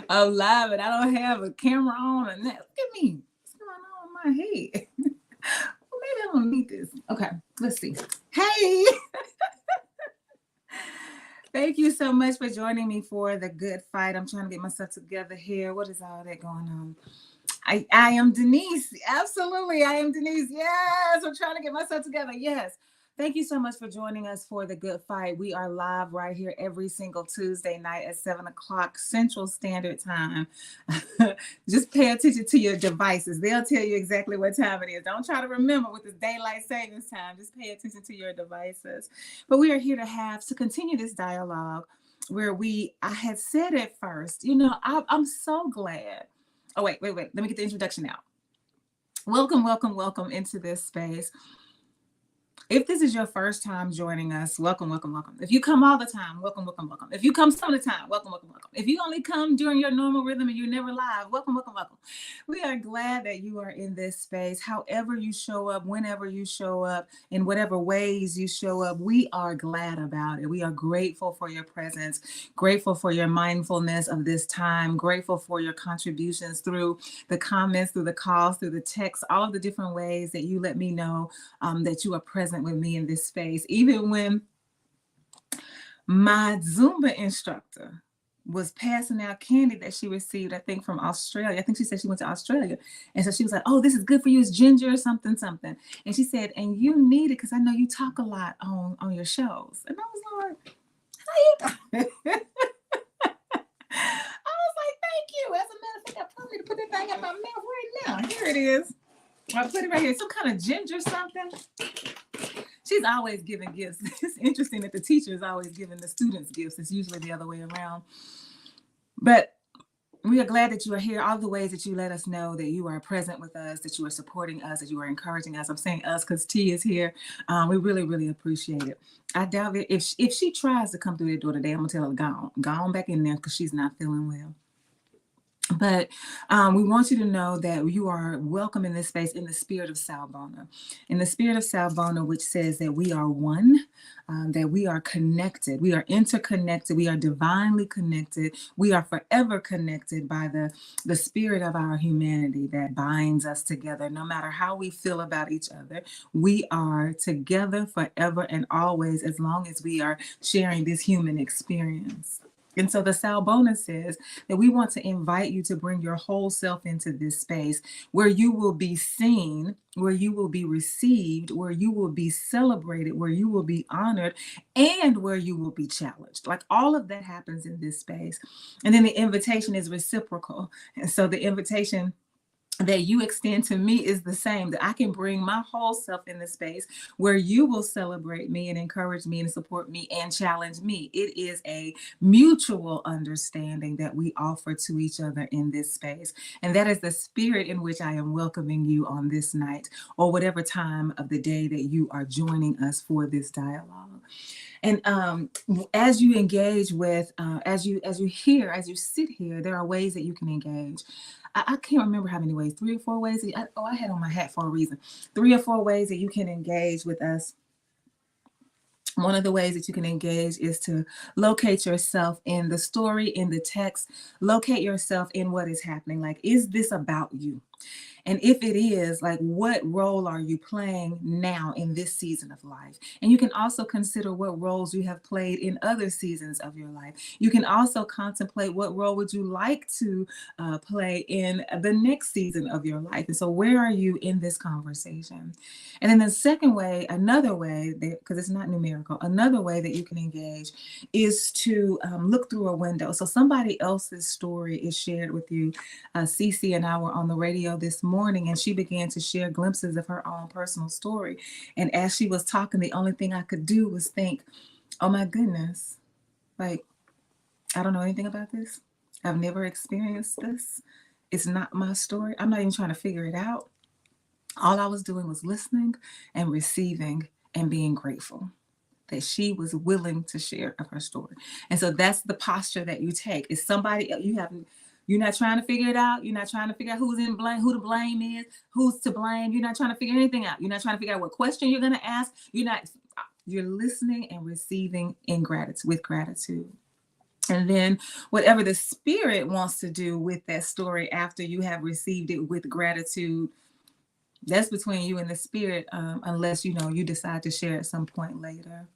I'm live and I don't have a camera on and that. Look at me. What's going on in my head? Well, maybe I don't need this. Okay, let's see. Hey, thank you so much for joining me for the good fight. I'm trying to get myself together here. What is all that going on? I am Denise. Absolutely. I am Denise. Yes. I'm trying to get myself together. Yes. Thank you so much for joining us for the good fight. We are live right here every single Tuesday night at 7 o'clock Central Standard Time. Just pay attention to your devices. They'll tell you exactly what time it is. Don't try to remember with this daylight savings time. Just pay attention to your devices. But we are here to continue this dialogue where I had said it first, I'm so glad. Oh, wait. Let me get the introduction out. Welcome into this space. If this is your first time joining us, welcome. If you come all the time, welcome. If you come some of the time, welcome. If you only come during your normal rhythm and you're never live, welcome. We are glad that you are in this space. However you show up, whenever you show up, in whatever ways you show up, we are glad about it. We are grateful for your presence, grateful for your mindfulness of this time, grateful for your contributions through the comments, through the calls, through the texts, all of the different ways that you let me know that you are present with me in this space. Even when my Zumba instructor was passing out candy that she received, I think from Australia. I think she said she went to Australia. And so she was like, oh, this is good for you. It's ginger or something. And she said, and you need it because I know you talk a lot on your shows. And I was like, how you I was like, thank you. As a matter of fact, I probably need to put that thing in my mouth right now. Here it is. I put it right here. Some kind of ginger something. She's always giving gifts. It's interesting that the teacher is always giving the students gifts. It's usually the other way around. But we are glad that you are here. All the ways that you let us know that you are present with us, that you are supporting us, that you are encouraging us. I'm saying us because T is here. We really appreciate it. I doubt it. If she tries to come through the door today, I'm going to tell her, go on back in there because she's not feeling well. But we want you to know that you are welcome in this space in the spirit of Sawubona. In the spirit of Sawubona, which says that we are one, that we are connected, we are interconnected, we are divinely connected, we are forever connected by the spirit of our humanity that binds us together. No matter how we feel about each other, we are together forever and always, as long as we are sharing this human experience. And so the Sawubona says that we want to invite you to bring your whole self into this space where you will be seen, where you will be received, where you will be celebrated, where you will be honored, and where you will be challenged. Like all of that happens in this space. And then the invitation is reciprocal. And so the invitation that you extend to me is the same, that I can bring my whole self in the space where you will celebrate me and encourage me and support me and challenge me. It is a mutual understanding that we offer to each other in this space. And that is the spirit in which I am welcoming you on this night or whatever time of the day that you are joining us for this dialogue. And as you engage with, as you sit here, there are ways that you can engage. I can't remember how many ways, 3 or 4 ways. I had on my hat for a reason. 3 or 4 ways that you can engage with us. One of the ways that you can engage is to locate yourself in the story, in the text, locate yourself in what is happening. Like, is this about you? And if it is, like, what role are you playing now in this season of life? And you can also consider what roles you have played in other seasons of your life. You can also contemplate what role would you like to play in the next season of your life. And so where are you in this conversation? And then the second way, another way, because it's not numerical, another way that you can engage is to look through a window. So somebody else's story is shared with you. Cece and I were on the radio this morning, and she began to share glimpses of her own personal story. And as she was talking, the only thing I could do was think, oh my goodness, like, I don't know anything about this. I've never experienced this. It's not my story. I'm not even trying to figure it out. All I was doing was listening and receiving and being grateful that she was willing to share of her story. And so that's the posture that you take. Is somebody you're not trying to figure it out. You're not trying to figure out who's in blame, who the blame is, who's to blame. You're not trying to figure anything out. You're not trying to figure out what question you're going to ask. You're listening and receiving with gratitude. And then whatever the spirit wants to do with that story after you have received it with gratitude, that's between you and the spirit, unless you decide to share at some point later.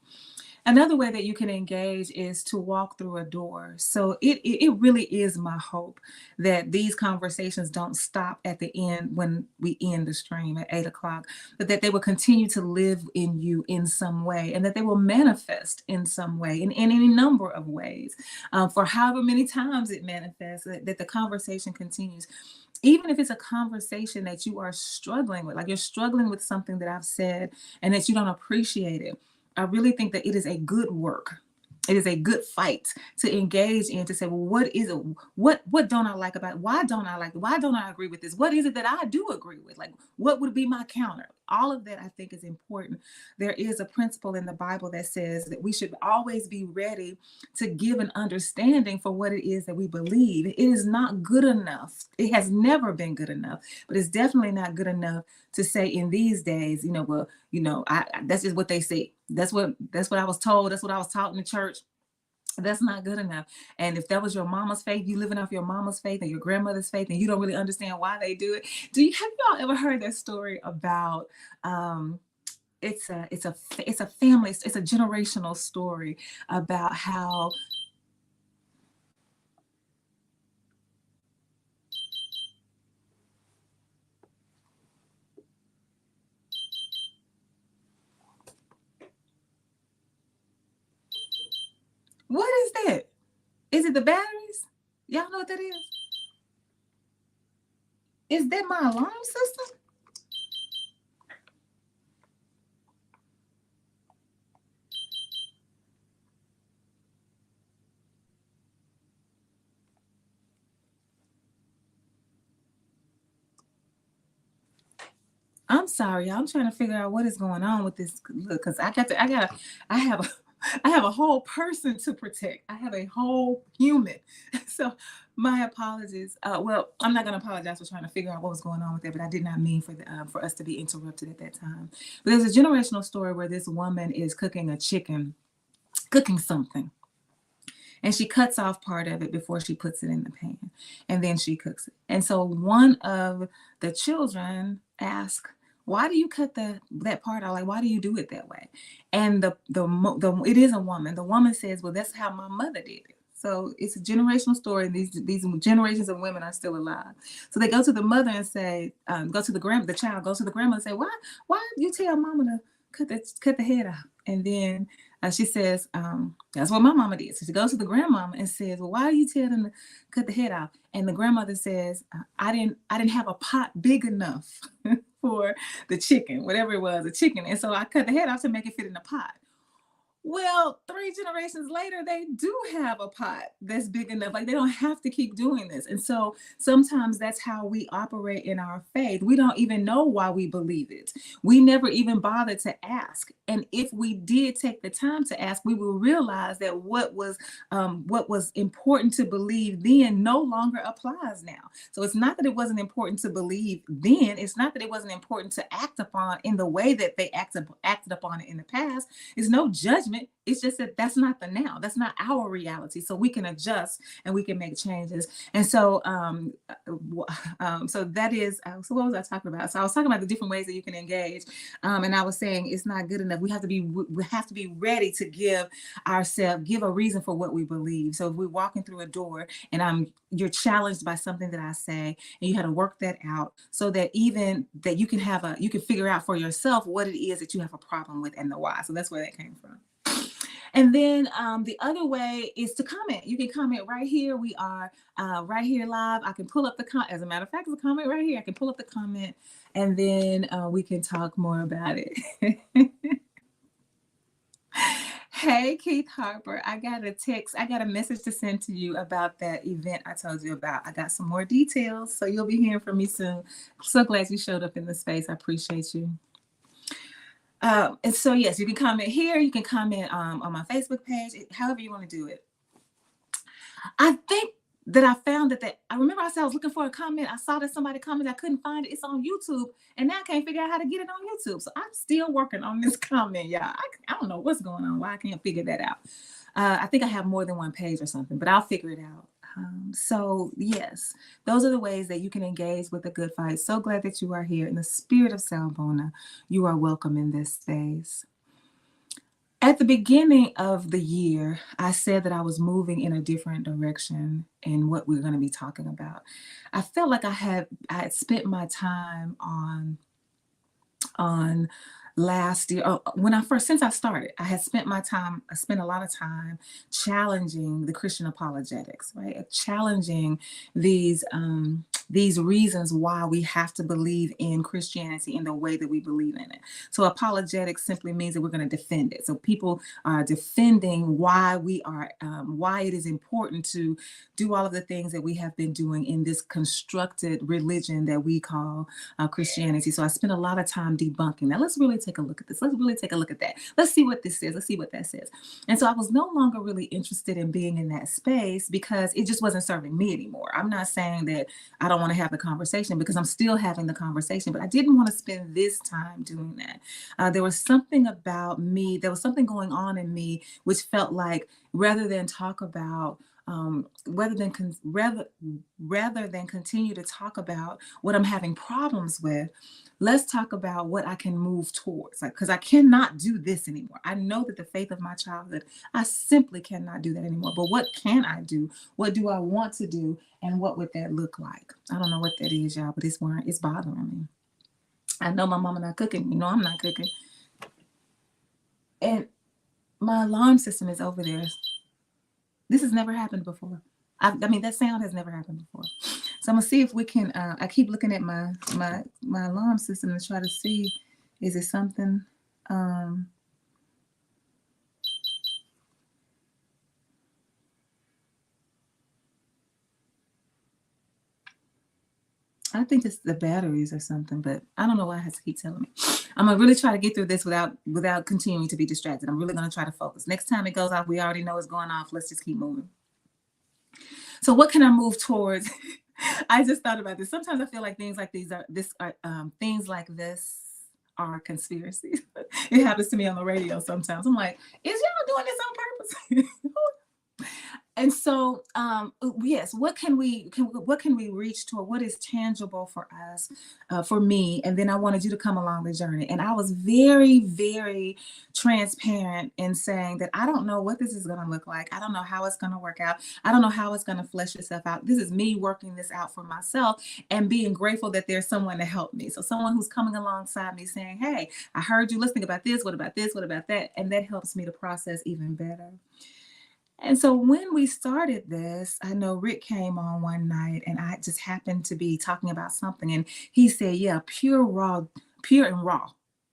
Another way that you can engage is to walk through a door. So it really is my hope that these conversations don't stop at the end when we end the stream at 8 o'clock, but that they will continue to live in you in some way, and that they will manifest in some way, in any number of ways, for however many times it manifests, that the conversation continues. Even if it's a conversation that you are struggling with, like you're struggling with something that I've said and that you don't appreciate it, I really think that it is a good work. It is a good fight to engage in, to say, well, what is it? What don't I like about it? Why don't I like it? Why don't I agree with this? What is it that I do agree with? Like, what would be my counter? All of that I think is important. There is a principle in the Bible that says that we should always be ready to give an understanding for what it is that we believe. It is not good enough. It has never been good enough, but it's definitely not good enough to say in these days, well, that's just what they say. That's what I was told. That's what I was taught in the church. That's not good enough. And if that was your mama's faith, you living off your mama's faith and your grandmother's faith, and you don't really understand why they do it. Have y'all ever heard that story about it's a family, it's a generational story about how what is that? Is it the batteries? Y'all know what that is? Is that my alarm system? I'm sorry, y'all. I'm trying to figure out what is going on with this. Look, because I have a I have a whole person to protect. I have a whole human. So my apologies. Well, I'm not going to apologize for trying to figure out what was going on with that, but I did not mean for us to be interrupted at that time. But there's a generational story where this woman is cooking something. And she cuts off part of it before she puts it in the pan. And then she cooks it. And so one of the children asks, why do you cut that part out? Like, why do you do it that way? And it is a woman. The woman says, well, that's how my mother did it. So it's a generational story. These generations of women are still alive. So they go to the mother and say, the child goes to the grandma and say, why you tell mama to cut the head off? And then she says, that's what my mama did. So she goes to the grandmama and says, well, why do you tell them to cut the head off? And the grandmother says, I didn't have a pot big enough for the chicken, whatever it was, a chicken. And so I cut the head off to make it fit in the pot. Well, 3 generations later, they do have a pot that's big enough. Like, they don't have to keep doing this. And so sometimes that's how we operate in our faith. We don't even know why we believe it. We never even bothered to ask. And if we did take the time to ask, we will realize that what was important to believe then no longer applies now. So it's not that it wasn't important to believe then. It's not that it wasn't important to act upon in the way that they acted upon it in the past. It's no judgment. It's just that that's not the now. That's not our reality. So we can adjust and we can make changes. And so, so that is. So what was I talking about? So I was talking about the different ways that you can engage, and I was saying it's not good enough. We have to be ready to give a reason for what we believe. So if we're walking through a door and you're challenged by something that I say, and you had to work that out, so that even that you can figure out for yourself what it is that you have a problem with and the why. So that's where that came from. And then the other way is to comment. You can comment right here. We are right here live. I can pull up the comment. As a matter of fact, there's a comment right here. I can pull up the comment, and then we can talk more about it. Hey, Keith Harper, I got a message to send to you about that event I told you about. I got some more details, so you'll be hearing from me soon. I'm so glad you showed up in the space. I appreciate you. And so, yes, you can comment here. You can comment on my Facebook page, however you want to do it. I think that I found that I remember I said I was looking for a comment. I saw that somebody commented. I couldn't find it. It's on YouTube, and now I can't figure out how to get it on YouTube. So I'm still working on this comment, y'all. I don't know what's going on. Why I can't figure that out. I think I have more than one page or something, but I'll figure it out. So yes, those are the ways that you can engage with the good fight. So glad that you are here. In the spirit of Sawubona, you are welcome in this space. At the beginning of the year, I said that I was moving in a different direction in what we're going to be talking about. I felt like I had spent my time on last year, when I first, since I started, I spent a lot of time challenging the Christian apologetics, right? Challenging these reasons why we have to believe in Christianity in the way that we believe in it. So apologetics simply means that we're going to defend it. So people are defending why why it is important to do all of the things that we have been doing in this constructed religion that we call Christianity. So I spent a lot of time debunking. Now let's really take a look at this. Let's really take a look at that. Let's see what this says. Let's see what that says. And so I was no longer really interested in being in that space because it just wasn't serving me anymore. I'm not saying that I don't want to have the conversation, because I'm still having the conversation, but I didn't want to spend this time doing that. There was something about me, there was something going on in me, which felt like rather than talk about rather than continue to talk about what I'm having problems with, let's talk about what I can move towards. Like, because I cannot do this anymore. I know that the faith of my childhood, I simply cannot do that anymore. But what can I do? What do I want to do? And what would that look like? I don't know what that is, y'all, but it's bothering me. I know my mama not cooking. You know I'm not cooking. And my alarm system is over there. This has never happened before. I mean, that sound has never happened before. So I'm gonna see if we can. I keep looking at my alarm system to try to see, is it something? I think it's the batteries or something, but I don't know why it has to keep telling me. I'm gonna really try to get through this without continuing to be distracted. I'm really gonna try to focus. Next time it goes off, we already know it's going off. Let's just keep moving. So what can I move towards? I just thought about this. Sometimes I feel like things like these are things like this are conspiracies. It happens to me on the radio sometimes. I'm like, is y'all doing this on purpose? And so, yes, what can we reach toward? What is tangible for us, for me? And then I wanted you to come along the journey. And I was very, very transparent in saying that I don't know what this is going to look like. I don't know how it's going to work out. I don't know how it's going to flesh itself out. This is me working this out for myself and being grateful that there's someone to help me. So someone who's coming alongside me saying, hey, I heard you listening about this. What about this? What about that? And that helps me to process even better. And so when we started this, I know Rick came on one night and I just happened to be talking about something. And he said, yeah, pure and raw.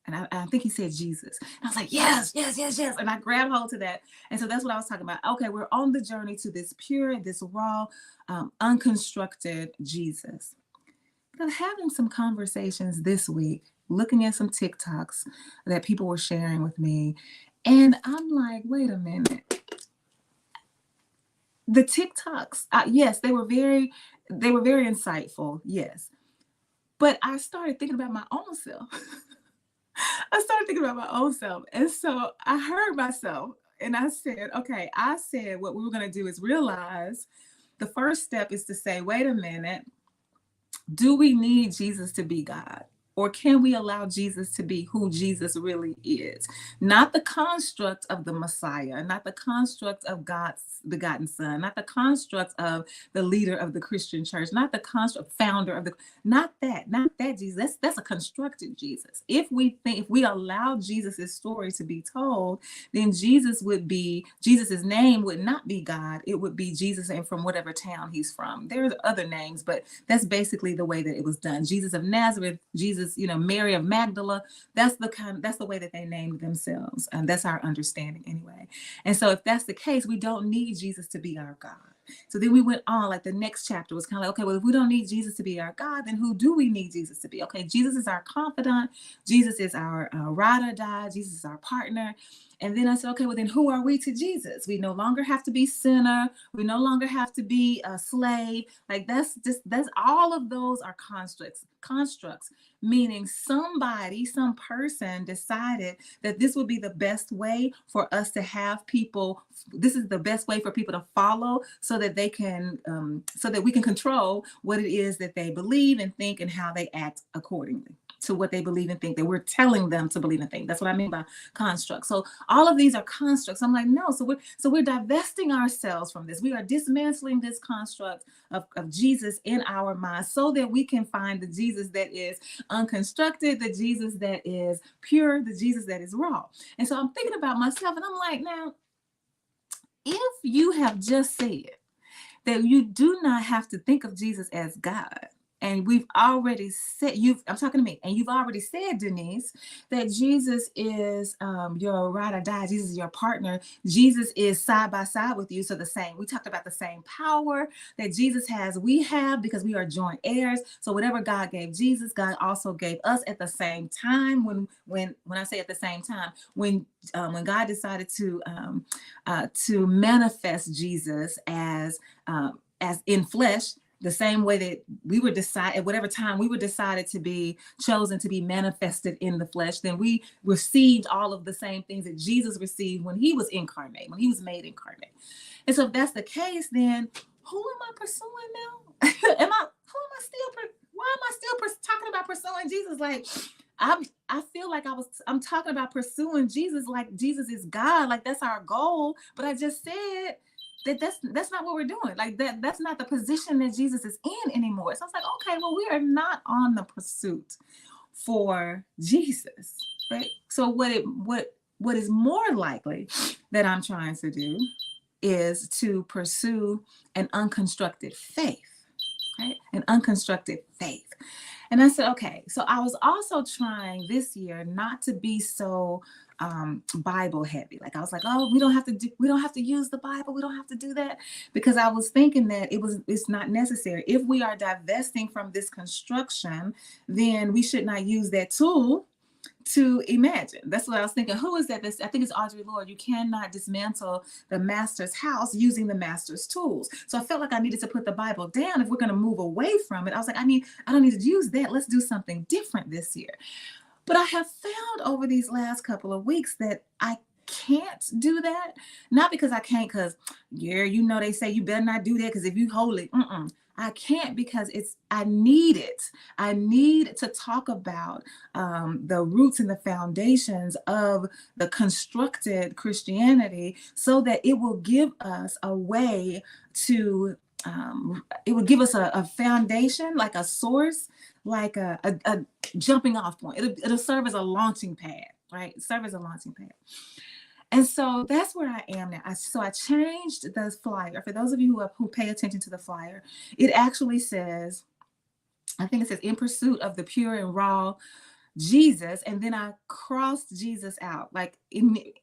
And I think he said Jesus. And I was like, yes, yes, yes, yes. And I grabbed hold to that. And so that's what I was talking about. Okay, we're on the journey to this pure, this raw, unconstructed Jesus. But having some conversations this week, looking at some TikToks that people were sharing with me. And I'm like, wait a minute. The TikToks, yes, they were very insightful, yes. But I started thinking about my own self. And so I heard myself and I said, okay, what we were going to do is realize the first step is to say, wait a minute, do we need Jesus to be God? Or can we allow Jesus to be who Jesus really is? Not the construct of the Messiah, not the construct of God's begotten Son, not the construct of the leader of the Christian church, not the construct founder of not that Jesus. That's a constructed Jesus. If we allow Jesus' story to be told, then Jesus' name would not be God. It would be Jesus and from whatever town he's from. There's other names, but that's basically the way that it was done. Jesus of Nazareth, Jesus, Mary of Magdala, that's the way that they named themselves. And that's our understanding anyway. And so if that's the case, we don't need Jesus to be our God. So then we went on, like the next chapter was kind of like, okay, well, if we don't need Jesus to be our God, then who do we need Jesus to be? Okay, Jesus is our confidant. Jesus is our ride or die. Jesus is our partner. And then I said, okay, well, then who are we to Jesus? We no longer have to be sinner. We no longer have to be a slave. Like that's all of those are constructs, meaning somebody, some person decided that this would be the best way for us to have people. This is the best way for people to follow so that they can, so that we can control what it is that they believe and think and how they act accordingly to what they believe and think, that we're telling them to believe and think. That's what I mean by construct. So all of these are constructs. I'm like, no, so we're divesting ourselves from this. We are dismantling this construct of Jesus in our minds so that we can find the Jesus that is unconstructed, the Jesus that is pure, the Jesus that is raw. And so I'm thinking about myself and I'm like, now, if you have just said that you do not have to think of Jesus as God, and we've already said, I'm talking to me, and you've already said, Denise, that Jesus is your ride or die. Jesus is your partner. Jesus is side by side with you. So the same, we talked about the same power that Jesus has, we have, because we are joint heirs. So whatever God gave Jesus, God also gave us at the same time. When I say at the same time, when God decided to manifest Jesus as in flesh, the same way that we were decided at whatever time we were decided to be chosen to be manifested in the flesh, then we received all of the same things that Jesus received when he was incarnate, when he was made incarnate. And so if that's the case, then who am I pursuing now? Why am I still talking about pursuing Jesus? Like I feel like I'm talking about pursuing Jesus like Jesus is God, like that's our goal. But I just said that's not what we're doing. Like that's not the position that Jesus is in anymore. So I was like, okay, well, we are not on the pursuit for Jesus, right? So what is more likely that I'm trying to do is to pursue an unconstructed faith, right? An unconstructed faith. And I said, okay, so I was also trying this year not to be so Bible heavy. Like I was like, oh, we don't have to use the Bible. We don't have to do that, because I was thinking that it's not necessary. If we are divesting from this construction, then we should not use that tool to imagine. That's what I was thinking. Who is that? I think it's Audre Lorde. You cannot dismantle the master's house using the master's tools. So I felt like I needed to put the Bible down if we're going to move away from it. I was like, I don't need to use that. Let's do something different this year. But I have found over these last couple of weeks that I can't do that. Not because I can't, because they say you better not do that because if you hold it, I can't, because I need it. I need to talk about the roots and the foundations of the constructed Christianity so that it will give us a way to, it will give us a foundation, like a source, like a jumping off point. It'll serve as a launching pad, right? Serve as a launching pad. And so that's where I am now. So I changed the flyer. For those of you who pay attention to the flyer, it actually says, I think it says, in pursuit of the pure and raw Jesus, and then I crossed Jesus out. Like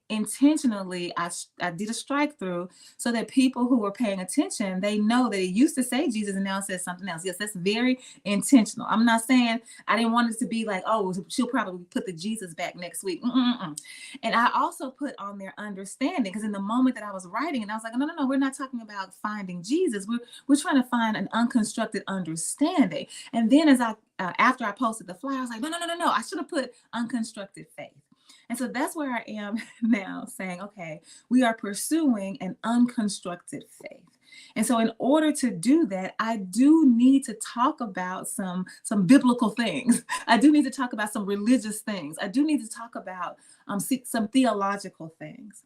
intentionally, I did a strike through so that people who were paying attention, they know that it used to say Jesus and now it says something else. Yes, that's very intentional. I'm not saying I didn't want it to be like, oh, she'll probably put the Jesus back next week. And I also put on their understanding, because in the moment that I was writing, and I was like, no, we're not talking about finding Jesus. We're trying to find an unconstructed understanding. And then as after I posted the flyer, I was like, no, I should have put unconstructed faith. And so that's where I am now, saying, okay, we are pursuing an unconstructed faith. And so in order to do that, I do need to talk about some biblical things. I do need to talk about some religious things. I do need to talk about some theological things.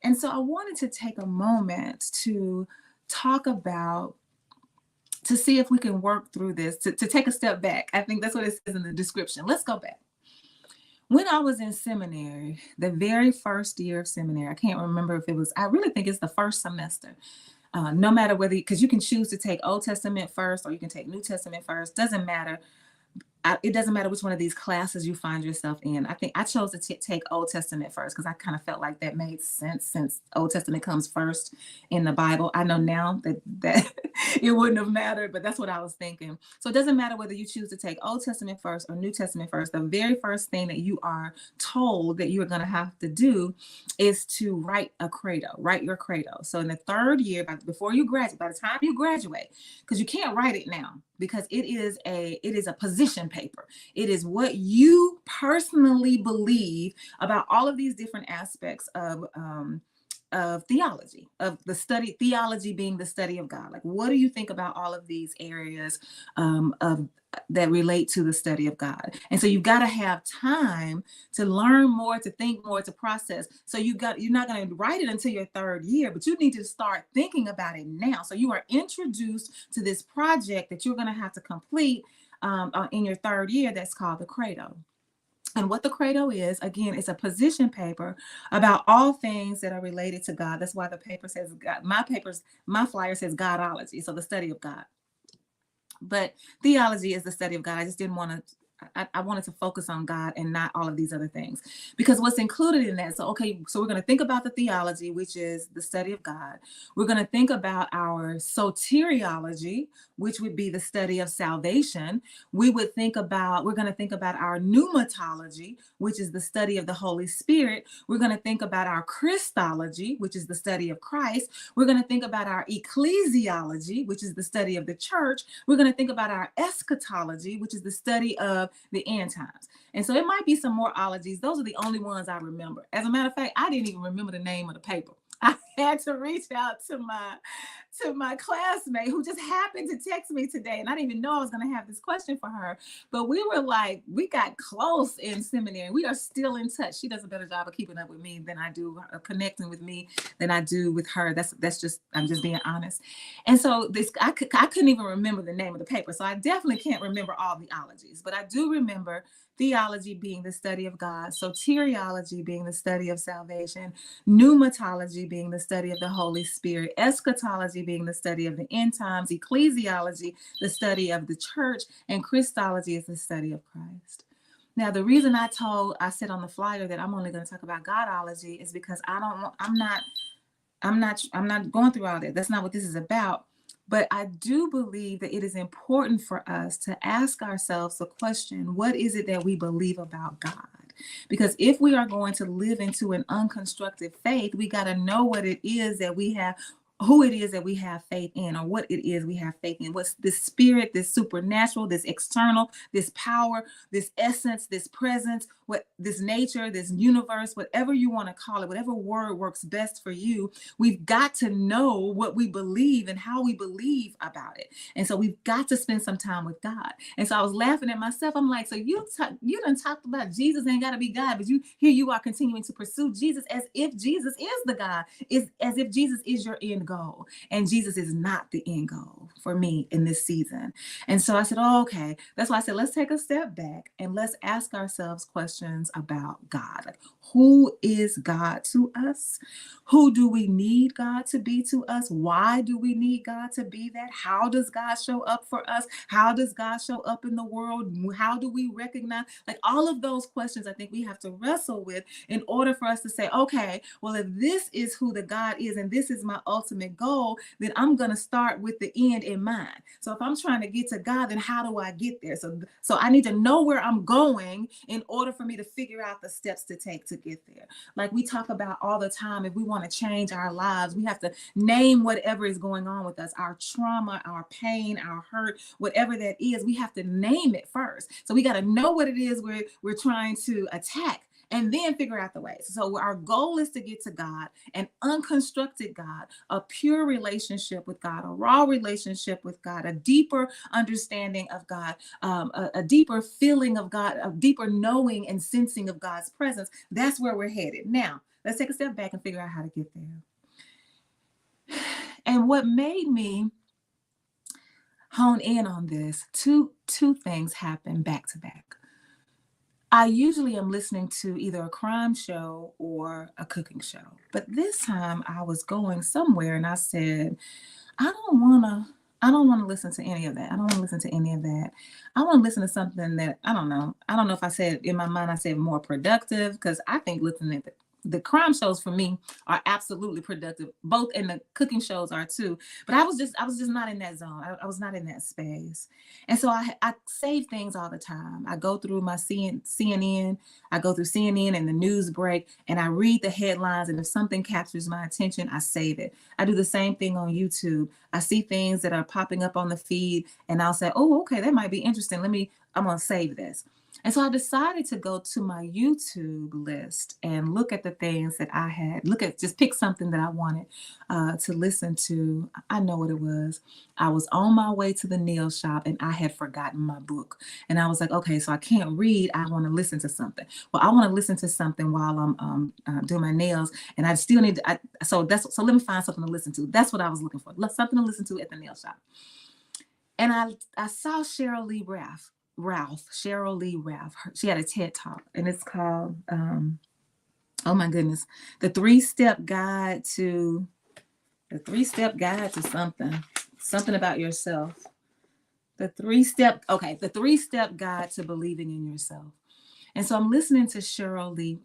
And so I wanted to take a moment to talk about, to see if we can work through this, to take a step back. I think that's what it says in the description. Let's go back. When I was in seminary, the very first year of seminary, I can't remember if it was, I really think it's the first semester. No matter whether, because you can choose to take Old Testament first or you can take New Testament first, doesn't matter. It doesn't matter which one of these classes you find yourself in. I think I chose to take Old Testament first because I kind of felt like that made sense since Old Testament comes first in the Bible. I know now that it wouldn't have mattered, but that's what I was thinking. So it doesn't matter whether you choose to take Old Testament first or New Testament first. The very first thing that you are told that you are going to have to do is to write a credo, write your credo. So in the third year, before you graduate, by the time you graduate, because you can't write it now, because it is a position paper. It is what you personally believe about all of these different aspects of theology, of the study, theology being the study of God. Like, what do you think about all of these areas of that relate to the study of God? And so you've got to have time to learn more, to think more, to process. So you're not going to write it until your third year, but you need to start thinking about it now. So you are introduced to this project that you're going to have to complete in your third year. That's called the credo. And what the credo is, again, it's a position paper about all things that are related to God. That's why the paper says God. My flyer says Godology, so the study of God. But theology is the study of God. I just didn't want to. I wanted to focus on God and not all of these other things, because what's included in that. So we're going to think about the theology, which is the study of God. We're going to think about our soteriology, which would be the study of salvation. We're going to think about our pneumatology, which is the study of the Holy Spirit. We're going to think about our Christology, which is the study of Christ. We're going to think about our ecclesiology, which is the study of the church. We're going to think about our eschatology, which is the study of the end times. And so it might be some more ologies. Those are the only ones I remember. As a matter of fact, I didn't even remember the name of the paper. I had to reach out to my classmate, who just happened to text me today, and I didn't even know I was going to have this question for her. But we got close in seminary. We are still in touch. She does a better job of keeping up with me than I do, connecting with me than I do with her. That's just, I'm just being honest. And so I couldn't even remember the name of the paper. So I definitely can't remember all the ologies, but I do remember theology being the study of God, soteriology being the study of salvation, pneumatology being the study of the Holy Spirit, eschatology being the study of the end times, ecclesiology, the study of the church, and Christology is the study of Christ. Now, the reason I said on the flyer that I'm only going to talk about Godology is because I'm not going through all that. That's not what this is about. But I do believe that it is important for us to ask ourselves the question, what is it that we believe about God? Because if we are going to live into an unconstructed faith, we got to know what it is that we have, who it is that we have faith in, or what it is we have faith in. What's this spirit, this supernatural, this external, this power, this essence, this presence, what this nature, this universe, whatever you want to call it, whatever word works best for you. We've got to know what we believe and how we believe about it. And so we've got to spend some time with God. And so I was laughing at myself. I'm like, so you done talked about Jesus ain't got to be God, but here you are continuing to pursue Jesus as if Jesus is the God, as if Jesus is your end goal. And Jesus is not the end goal for me in this season. And so I said, oh, okay. That's why I said, let's take a step back and let's ask ourselves questions about God. Like, who is God to us? Who do we need God to be to us? Why do we need God to be that? How does God show up for us? How does God show up in the world? How do we recognize? Like, all of those questions I think we have to wrestle with in order for us to say, okay, well, if this is who the God is and this is my ultimate goal, then I'm going to start with the end in mind. So if I'm trying to get to God, then how do I get there? So I need to know where I'm going in order for me to figure out the steps to take to get there. Like we talk about all the time, if we want to change our lives, we have to name whatever is going on with us, our trauma, our pain, our hurt, whatever that is, we have to name it first. So we got to know what it is we're trying to attack, and then figure out the ways. So our goal is to get to God, an unconstructed God, a pure relationship with God, a raw relationship with God, a deeper understanding of God, a deeper feeling of God, a deeper knowing and sensing of God's presence. That's where we're headed. Now, let's take a step back and figure out how to get there. And what made me hone in on this, two things happened back to back. I usually am listening to either a crime show or a cooking show. But this time I was going somewhere and I said, I don't want to listen to any of that. I don't want to listen to any of that. I want to listen to something that, I don't know. I don't know if I said in my mind, I said more productive, because I think listening The crime shows for me are absolutely productive, both, and the cooking shows are too. But I was just not in that zone. I was not in that space. And so I save things all the time. I go through my CNN, I go through CNN and the news break, and I read the headlines. And if something captures my attention, I save it. I do the same thing on YouTube. I see things that are popping up on the feed, and I'll say, oh, okay, that might be interesting. I'm going to save this. And so I decided to go to my YouTube list and look at the things that I had, just pick something that I wanted to listen to. I know what it was. I was on my way to the nail shop and I had forgotten my book. And I was like, okay, so I can't read. I want to listen to something. Well, I want to listen to something while I'm doing my nails. And I still need to, so let me find something to listen to. That's what I was looking for. Something to listen to at the nail shop. And I saw Cheryl Lee Ralph. She had a TED Talk, and it's called, oh my goodness, the 3-step guide to something about yourself. The 3-step guide to believing in yourself. And so I'm listening to Cheryl Lee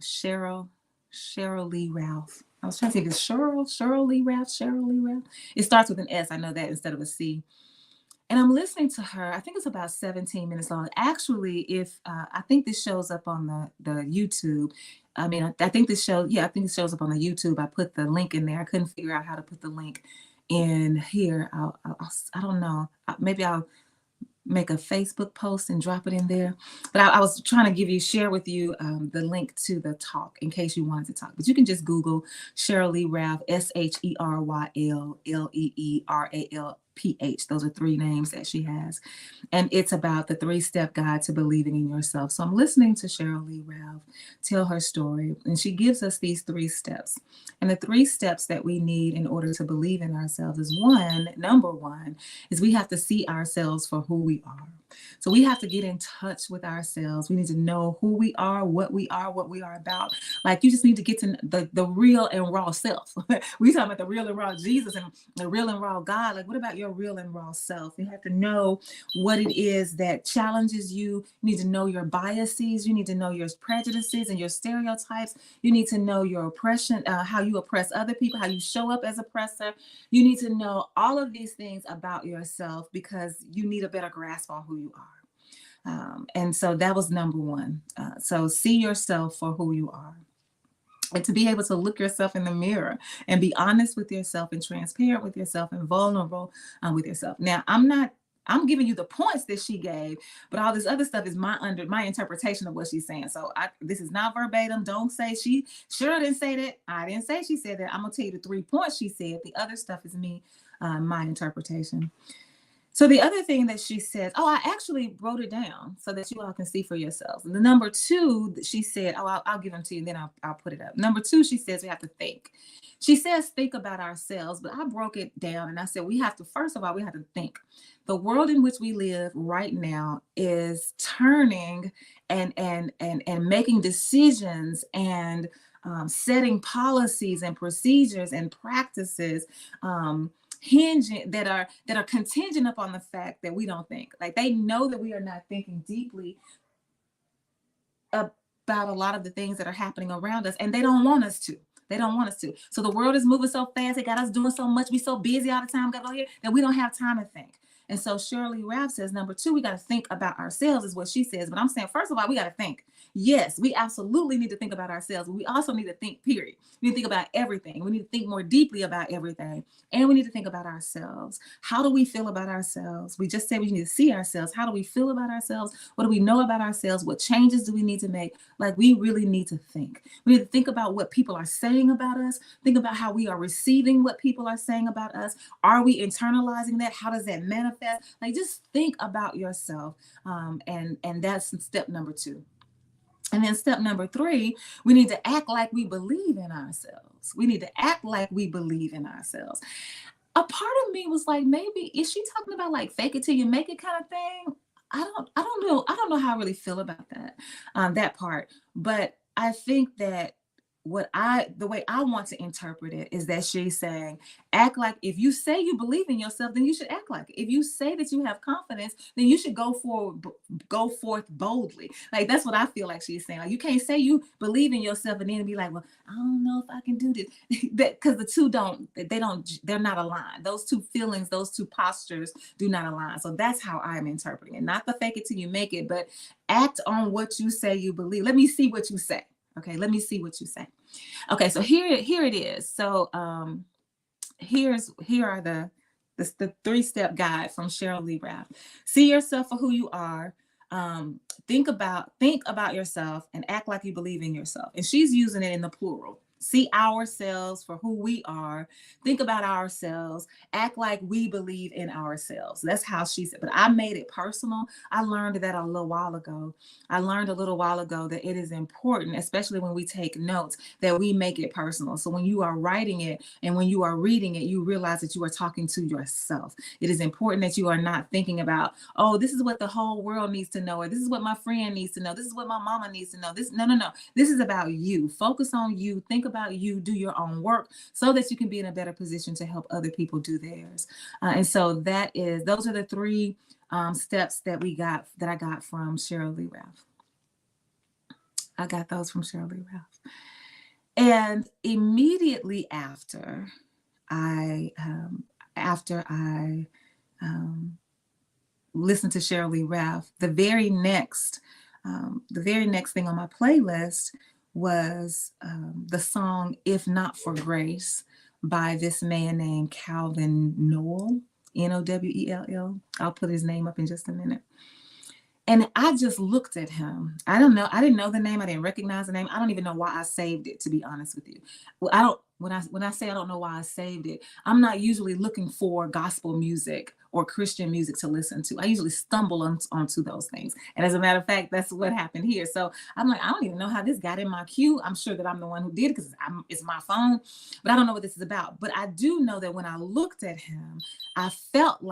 Ralph. I was trying to think, is Cheryl Lee Ralph. It starts with an S. I know that instead of a C. And I'm listening to her. I think it's about 17 minutes long. Actually, if I think this shows up on the YouTube. I mean, I think this shows up on the YouTube. I put the link in there. I couldn't figure out how to put the link in here. I don't know. Maybe I'll make a Facebook post and drop it in there. But I was trying to share with you the link to the talk in case you wanted to talk. But you can just Google Cheryl Lee Ralph, SHERYLLEERALPH. Those are 3 names that she has. And it's about the 3-step guide to believing in yourself. So I'm listening to Cheryl Lee Ralph tell her story. And she gives us these 3 steps. And the 3 steps that we need in order to believe in ourselves is number one, is we have to see ourselves for who we are. So we have to get in touch with ourselves. We need to know who we are, what we are about. Like, you just need to get to the real and raw self. We talking about the real and raw Jesus and the real and raw God. Like, what about your real and raw self? You have to know what it is that challenges you. You need to know your biases. You need to know your prejudices and your stereotypes. You need to know your oppression, how you oppress other people, how you show up as oppressor. You need to know all of these things about yourself because you need a better grasp on who you are. And so that was number one. So see yourself for who you are. And to be able to look yourself in the mirror and be honest with yourself and transparent with yourself and vulnerable with yourself. Now, I'm giving you the points that she gave, but all this other stuff is my interpretation of what she's saying. So this is not verbatim. Don't say she sure didn't say that. I didn't say she said that. I'm going to tell you the 3 points she said. The other stuff is me, my interpretation. So the other thing that she says, I actually wrote it down so that you all can see for yourselves. And the number 2, she said, I'll give them to you, and then I'll put it up. Number 2, she says we have to think. She says think about ourselves, but I broke it down and I said first of all, we have to think. The world in which we live right now is turning and making decisions and setting policies and procedures and practices that are contingent upon the fact that we don't think. Like, they know that we are not thinking deeply about a lot of the things that are happening around us, and they don't want us to. So the world is moving so fast. They got us doing so much. We so busy all the time, got over here, that we don't have time to think. And so Cheryl Lee Ralph says, number 2, we got to think about ourselves, is what she says. But I'm saying, first of all, we got to think. Yes, we absolutely need to think about ourselves. But we also need to think, period. We need to think about everything. We need to think more deeply about everything. And we need to think about ourselves. How do we feel about ourselves? We just said we need to see ourselves. How do we feel about ourselves? What do we know about ourselves? What changes do we need to make? Like, we really need to think. We need to think about what people are saying about us. Think about how we are receiving what people are saying about us. Are we internalizing that? How does that manifest? Like, just think about yourself. And that's step number 2. And then step number 3, we need to act like we believe in ourselves. We need to act like we believe in ourselves. A part of me was like, maybe, is she talking about like fake it till you make it kind of thing? I don't know. I don't know how I really feel about that part. But I think that the way I want to interpret it is that she's saying, act like, if you say you believe in yourself, then you should act like it. If you say that you have confidence, then you should go forth boldly. Like, that's what I feel like she's saying. Like, you can't say you believe in yourself and then be like, well, I don't know if I can do this. Because the two they're not aligned. Those two feelings, those two postures do not align. So that's how I'm interpreting it. Not the fake it till you make it, but act on what you say you believe. Let me see what you say. Okay, let me see what you say. Okay, so here it is. So here are the 3-step guide from Cheryl Lee Ralph. See yourself for who you are. Think about yourself and act like you believe in yourself. And she's using it in the plural. See ourselves for who we are. Think about ourselves. Act like we believe in ourselves. That's how she said. But I made it personal. I learned that a little while ago. That it is important, especially when we take notes, that we make it personal. So when you are writing it and when you are reading it, you realize that you are talking to yourself. It is important that you are not thinking about, oh, this is what the whole world needs to know, or this is what my friend needs to know. This is what my mama needs to know. No. This is about you. Focus on you. Think about you. Do your own work so that you can be in a better position to help other people do theirs. And so those are the 3 steps that I got from Cheryl Lee Ralph. I got those from Cheryl Lee Ralph. And immediately after I listened to Cheryl Lee Ralph, the very next thing on my playlist was the song "If Not for Grace" by this man named Calvin Nowell, Nowell. I'll put his name up in just a minute. And I just looked at him. I don't know. I didn't know the name. I didn't recognize the name. I don't even know why I saved it, to be honest with you. Well, when I say I don't know why I saved it, I'm not usually looking for gospel music or Christian music to listen to. I usually stumble onto those things. And as a matter of fact, that's what happened here. So I'm like, I don't even know how this got in my queue. I'm sure that I'm the one who did it because it's my phone, but I don't know what this is about. But I do know that when I looked at him, I felt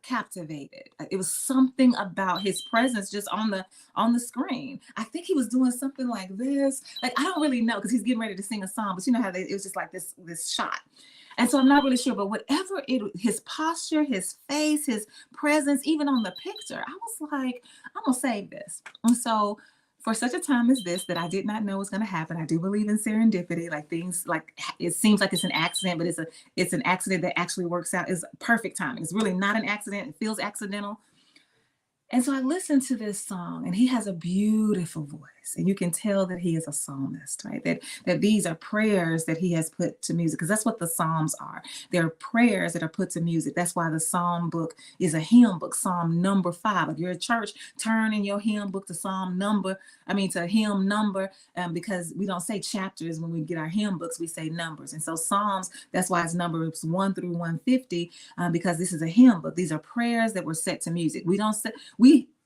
captivated. It was something about his presence just on the screen. I think he was doing something like this. Like, I don't really know because he's getting ready to sing a song, but you know how it was just like this shot. And so I'm not really sure, but whatever his posture, his face, his presence, even on the picture, I was like, I'm gonna save this. And so for such a time as this that I did not know was going to happen, I do believe in serendipity. Like, things, like, it seems like it's an accident, but it's an accident that actually works out. It's perfect timing. It's really not an accident. It feels accidental. And so I listened to this song, and he has a beautiful voice, and you can tell that he is a psalmist, right? That these are prayers that he has put to music, because that's what the Psalms are. They're prayers that are put to music. That's why the Psalm book is a hymn book, Psalm number 5. If you're at church, turn in your hymn book to hymn number, because we don't say chapters when we get our hymn books, we say numbers. And so Psalms, that's why it's numbers 1 through 150, because this is a hymn book. These are prayers that were set to music.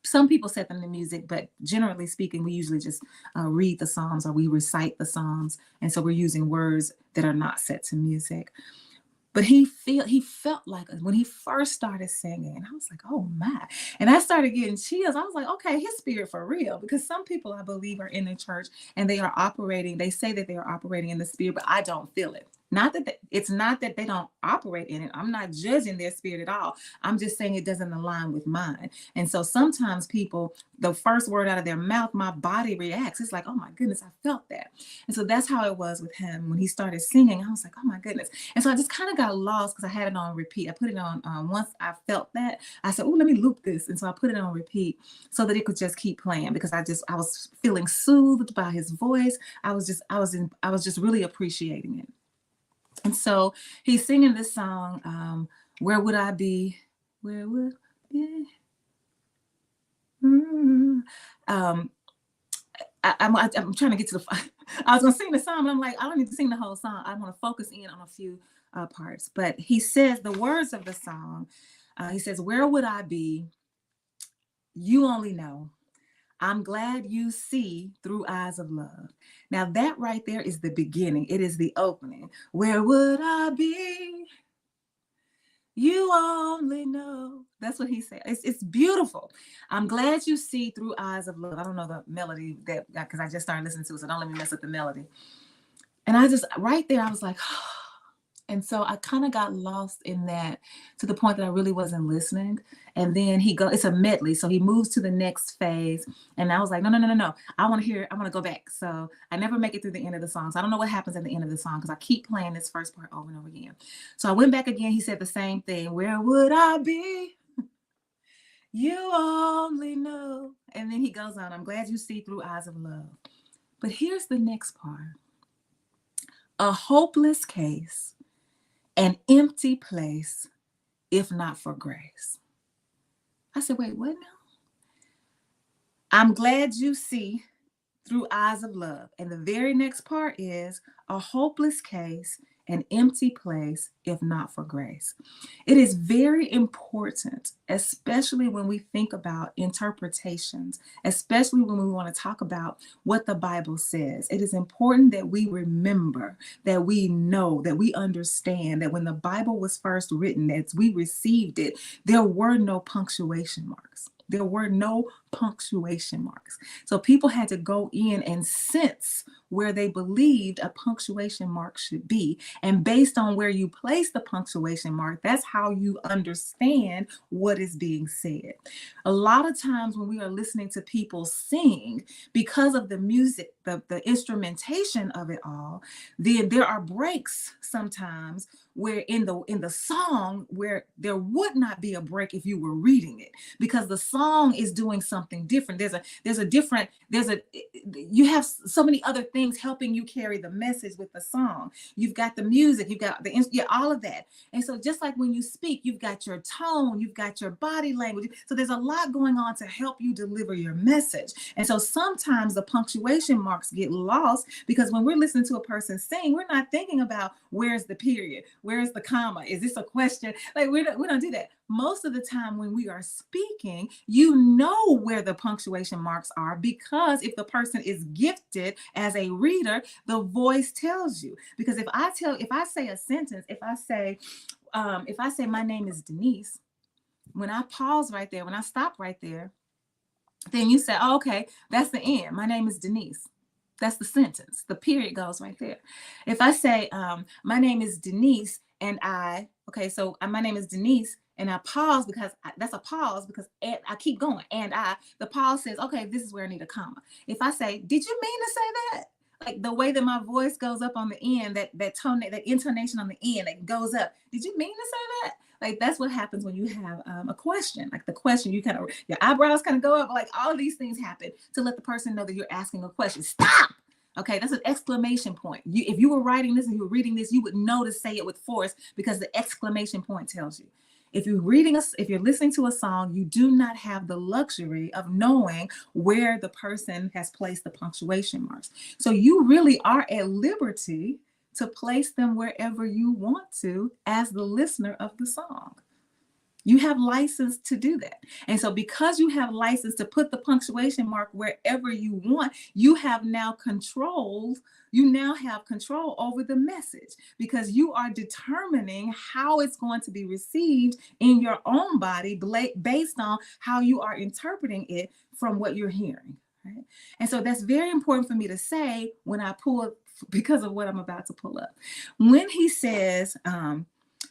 Some people set them to music, but generally speaking, we usually just read the Psalms or we recite the Psalms. And so we're using words that are not set to music. But he felt like, when he first started singing, and I was like, oh my. And I started getting chills. I was like, okay, his spirit for real. Because some people, I believe, are in the church and they say that they are operating in the spirit, but I don't feel it. It's not that they don't operate in it. I'm not judging their spirit at all. I'm just saying it doesn't align with mine. And so sometimes people, the first word out of their mouth, my body reacts. It's like, oh my goodness, I felt that. And so that's how it was with him. When he started singing, I was like, oh my goodness. And so I just kind of got lost because I had it on repeat. I put it on, once I felt that, I said, oh, let me loop this. And so I put it on repeat so that it could just keep playing, because I was feeling soothed by his voice. I was just really appreciating it. And so he's singing this song, Where Would I Be? Where would I be? I'm trying to get to I was going to sing the song, but I'm like, I don't need to sing the whole song. I want to focus in on a few parts. But he says the words of the song. He says, where would I be? You only know. I'm glad you see through eyes of love. Now that right there is the beginning. It is the opening. Where would I be? You only know. That's what he said. It's beautiful. I'm glad you see through eyes of love. I don't know the melody that because I just started listening to it, so don't let me mess up the melody. And I just right there, I was like, and so I kind of got lost in that to the point that I really wasn't listening. And then it's a medley. So he moves to the next phase. And I was like, no. I want to go back. So I never make it through the end of the song. So I don't know what happens at the end of the song because I keep playing this first part over and over again. So I went back again. He said the same thing. Where would I be? You only know. And then he goes on, I'm glad you see through eyes of love. But here's the next part. A hopeless case, an empty place, if not for grace. I said, wait, what now? I'm glad you see through eyes of love. And the very next part is a hopeless case, an empty place, if not for grace. It is very important, especially when we think about interpretations, especially when we want to talk about what the Bible says. It is important that we remember, that we know, that we understand that when the Bible was first written, as we received it, there were no punctuation marks. There were no punctuation marks. So people had to go in and sense where they believed a punctuation mark should be. And based on where you place the punctuation mark, that's how you understand what is being said. A lot of times when we are listening to people sing, because of the music, the instrumentation of it all, then there are breaks sometimes where in the song where there would not be a break if you were reading it, because the song is doing something different. You have so many other things helping you carry the message with the song. You've got the music, you've got all of that. And so just like when you speak, you've got your tone, you've got your body language. So there's a lot going on to help you deliver your message. And so sometimes the punctuation marks get lost because when we're listening to a person sing, we're not thinking about where's the period, where's the comma, is this a question? Like we don't do that. Most of the time when we are speaking, you know where the punctuation marks are, because if the person is gifted as a reader, the voice tells you. Because if I say a sentence, if I say my name is Denise, when I pause right there, when I stop right there, then you say, oh, okay, that's the end. My name is Denise. That's the sentence. The period goes right there. If I say, my name is Denise and my name is Denise and I pause that's a pause because I keep going. And the pause says, okay, this is where I need a comma. If I say, did you mean to say that? Like the way that my voice goes up on the end, that tone, that intonation on the end, that goes up. Did you mean to say that? Like that's what happens when you have a question. Like the question, your eyebrows kind of go up. Like all these things happen to let the person know that you're asking a question. Stop. Okay, that's an exclamation point. If you were writing this and you were reading this, you would know to say it with force because the exclamation point tells you. If you're listening to a song, you do not have the luxury of knowing where the person has placed the punctuation marks. So you really are at liberty to place them wherever you want to as the listener of the song. You have license to do that. And so because you have license to put the punctuation mark wherever you want, you now have control over the message, because you are determining how it's going to be received in your own body based on how you are interpreting it from what you're hearing. Right? And so that's very important for me to say when I pull up, because of what I'm about to pull up. When he says,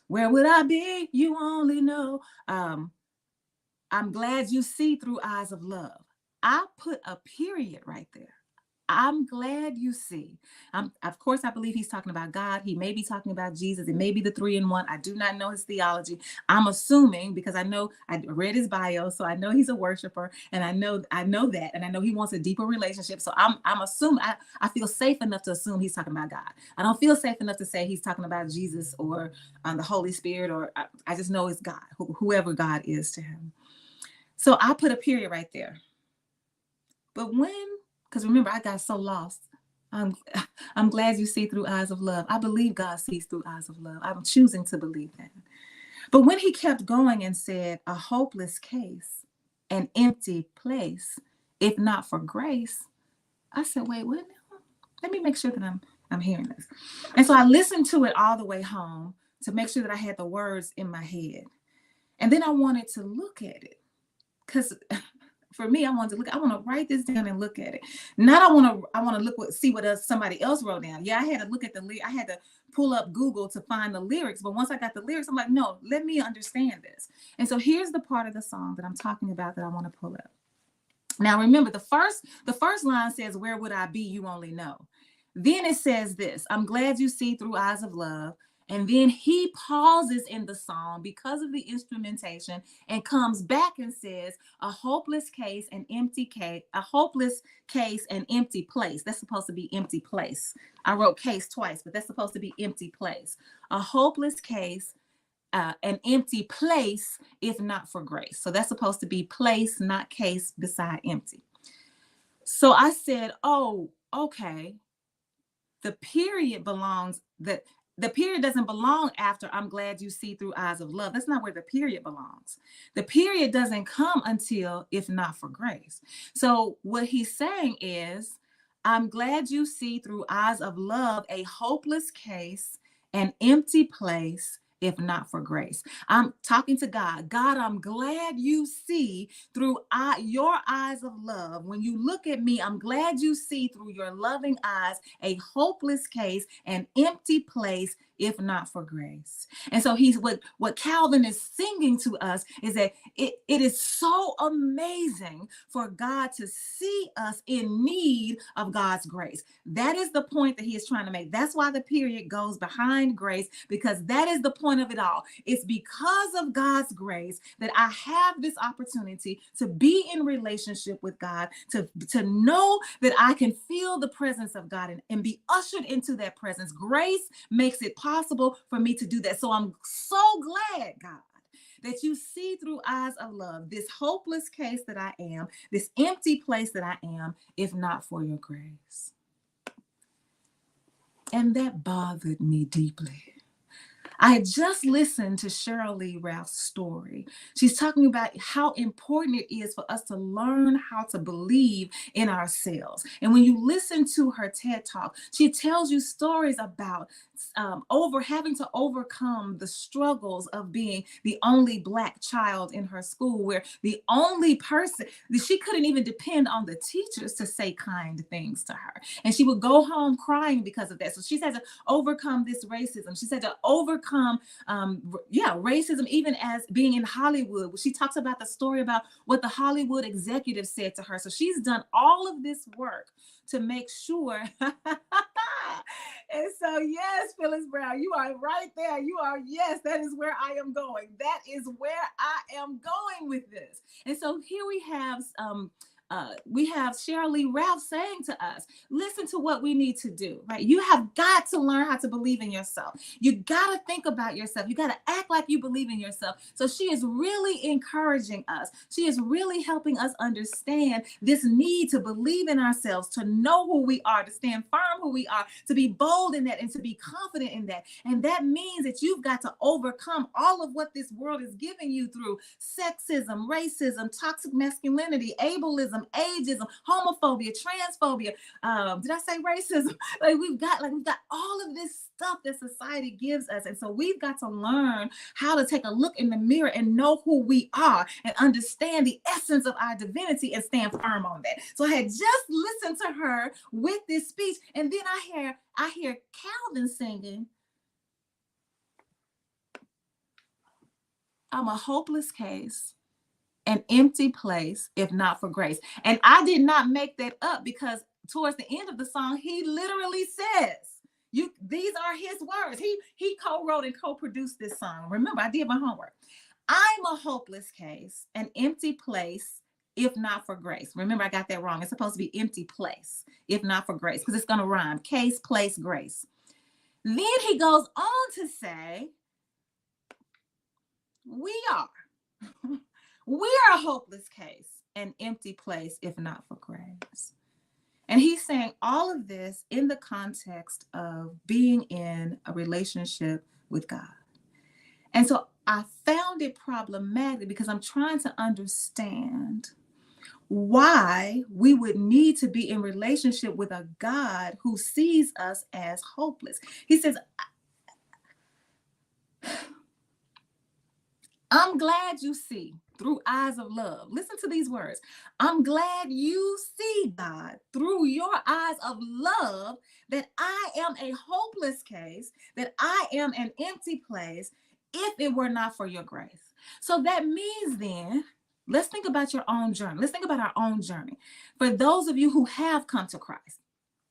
where would I be? You only know. I'm glad you see through eyes of love. I put a period right there. I'm glad you see. Of course, I believe he's talking about God. He may be talking about Jesus. It may be the 3 in 1. I do not know his theology. I'm assuming, because I know I read his bio, so I know he's a worshiper, and I know that, and I know he wants a deeper relationship. So I'm assuming. I feel safe enough to assume he's talking about God. I don't feel safe enough to say he's talking about Jesus or the Holy Spirit, or I just know it's God, whoever God is to him. So I put a period right there. But because remember, I got so lost. I'm glad you see through eyes of love. I believe God sees through eyes of love. I'm choosing to believe that. But when he kept going and said, a hopeless case, an empty place, if not for grace, I said, wait, what? Let me make sure that I'm hearing this. And so I listened to it all the way home to make sure that I had the words in my head. And then I wanted to look at it because for me, I want to write this down and look at it. Not I want to see what somebody else wrote down. Yeah, I had to look at I had to pull up Google to find the lyrics. But once I got the lyrics, I'm like, no, let me understand this. And so here's the part of the song that I'm talking about that I want to pull up. Now, remember, the first line says, where would I be? You only know. Then it says this, I'm glad you see through eyes of love. And then he pauses in the song because of the instrumentation and comes back and says, a hopeless case, an empty case, a hopeless case, an empty place. That's supposed to be empty place. I wrote case twice, but that's supposed to be empty place. A hopeless case, an empty place, if not for grace. So that's supposed to be place, not case, beside empty. So I said, oh, okay. The period doesn't belong after I'm glad you see through eyes of love. That's not where the period belongs. The period doesn't come until if not for grace. So what he's saying is, I'm glad you see through eyes of love a hopeless case, an empty place, if not for grace. I'm talking to God. God, I'm glad you see through your eyes of love. When you look at me, I'm glad you see through your loving eyes a hopeless case, an empty place, if not for grace. And so what Calvin is singing to us is that it is so amazing for God to see us in need of God's grace. That is the point that he is trying to make. That's why the period goes behind grace, because that is the point of it all. It's because of God's grace that I have this opportunity to be in relationship with God, to know that I can feel the presence of God and be ushered into that presence. Grace makes it possible for me to do that. So I'm so glad, God, that you see through eyes of love this hopeless case that I am, this empty place that I am, if not for your grace. And that bothered me deeply. I had just listened to Cheryl Lee Ralph's story. She's talking about how important it is for us to learn how to believe in ourselves. And when you listen to her TED Talk, she tells you stories about having to overcome the struggles of being the only Black child in her school, where the only person, she couldn't even depend on the teachers to say kind things to her. And she would go home crying because of that. So she's had to overcome this racism. She's had to overcome racism, even as being in Hollywood. She talks about the story about what the Hollywood executive said to her. So she's done all of this work to make sure. And so, yes, Phyllis Brown, you are right there. You are, yes, that is where I am going. That is where I am going with this. And so here we have Cheryl Lee Ralph saying to us, listen to what we need to do, right? You have got to learn how to believe in yourself. You got to think about yourself. You got to act like you believe in yourself. So she is really encouraging us. She is really helping us understand this need to believe in ourselves, to know who we are, to stand firm who we are, to be bold in that, and to be confident in that. And that means that you've got to overcome all of what this world is giving you through sexism, racism, toxic masculinity, ableism, ageism, homophobia, transphobia. Did I say racism? We've got all of this stuff that society gives us. And so we've got to learn how to take a look in the mirror and know who we are and understand the essence of our divinity and stand firm on that. So I had just listened to her with this speech, and then I hear Calvin singing, I'm a hopeless case, an empty place, if not for grace. And I did not make that up, because towards the end of the song, he literally says, these are his words. He co-wrote and co-produced this song. Remember, I did my homework. I'm a hopeless case, an empty place, if not for grace. Remember, I got that wrong. It's supposed to be empty place, if not for grace, because it's going to rhyme. Case, place, grace. Then he goes on to say, we are a hopeless case, an empty place, if not for grace. And he's saying all of this in the context of being in a relationship with God. And so I found it problematic, because I'm trying to understand why we would need to be in relationship with a God who sees us as hopeless. He says, I'm glad you see through eyes of love. Listen to these words. I'm glad you see, God, through your eyes of love, that I am a hopeless case, that I am an empty place, if it were not for your grace. So that means then, let's think about your own journey. Let's think about our own journey. For those of you who have come to Christ,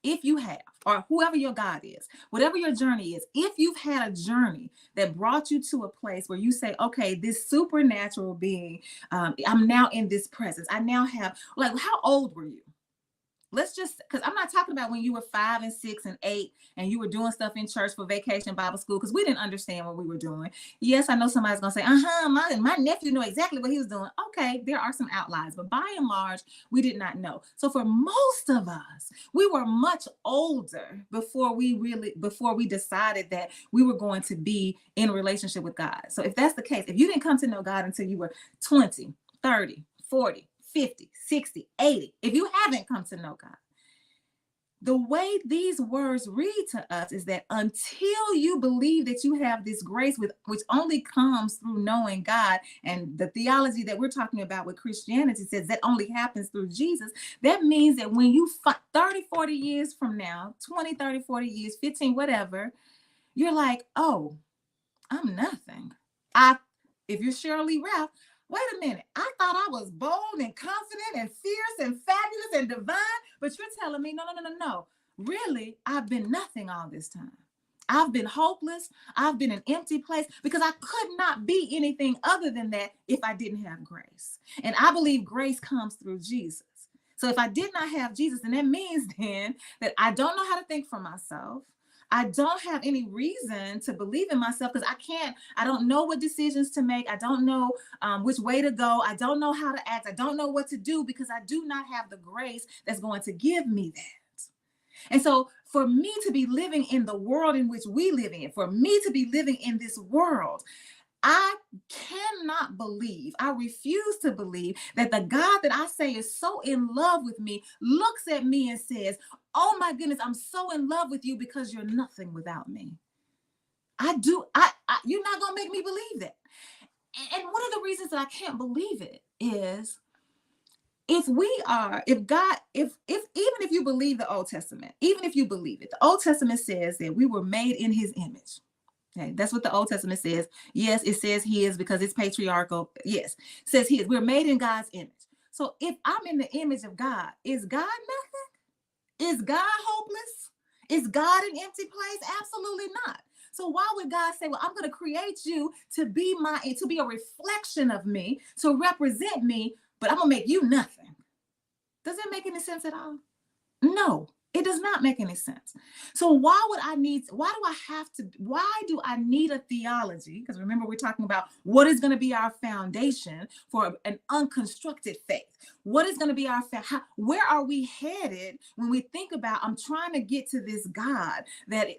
if you have, or whoever your God is, whatever your journey is, if you've had a journey that brought you to a place where you say, okay, this supernatural being, I'm now in this presence. I now have, like, how old were you? Let's just, because I'm not talking about when you were 5 and 6 and 8 and you were doing stuff in church for vacation Bible school, because we didn't understand what we were doing. Yes, I know somebody's going to say, my nephew knew exactly what he was doing. Okay, there are some outliers, but by and large, we did not know. So for most of us, we were much older before we decided that we were going to be in a relationship with God. So if that's the case, if you didn't come to know God until you were 20, 30, 40, 50, 60, 80, if you haven't come to know God, the way these words read to us is that until you believe that you have this grace which only comes through knowing God, and the theology that we're talking about with Christianity says that only happens through Jesus, that means that when you 30, 40 years from now, 20, 30, 40 years, 15, whatever, you're like, oh, I'm nothing. If you're Shirley Ralph, wait a minute, I thought I was bold and confident and fierce and fabulous and divine, but you're telling me, no. Really, I've been nothing all this time. I've been hopeless. I've been an empty place, because I could not be anything other than that if I didn't have grace. And I believe grace comes through Jesus. So if I did not have Jesus, then that means then that I don't know how to think for myself. I don't have any reason to believe in myself, because I don't know what decisions to make. I don't know which way to go. I don't know how to act. I don't know what to do, because I do not have the grace that's going to give me that. And so for me to be living in the world in which we live in, for me to be living in this world, I cannot believe, I refuse to believe that the God that I say is so in love with me looks at me and says, oh my goodness, I'm so in love with you because you're nothing without me. You're not going to make me believe that. And one of the reasons that I can't believe it is, even if you believe the Old Testament, even if you believe it, the Old Testament says that we were made in his image. Okay, that's what the Old Testament says. Yes, it says his because it's patriarchal. Yes, it says his. We're made in God's image. So if I'm in the image of God, is God nothing? Is God hopeless? Is God an empty place? Absolutely not. So why would God say, well, I'm going to create you to be a reflection of me, to represent me, but I'm going to make you nothing? Does that make any sense at all? No. It does not make any sense. So why do I need a theology? Because remember, we're talking about what is going to be our foundation for an unconstructed faith. What is going to be our faith? Where are we headed when we think about, I'm trying to get to this God,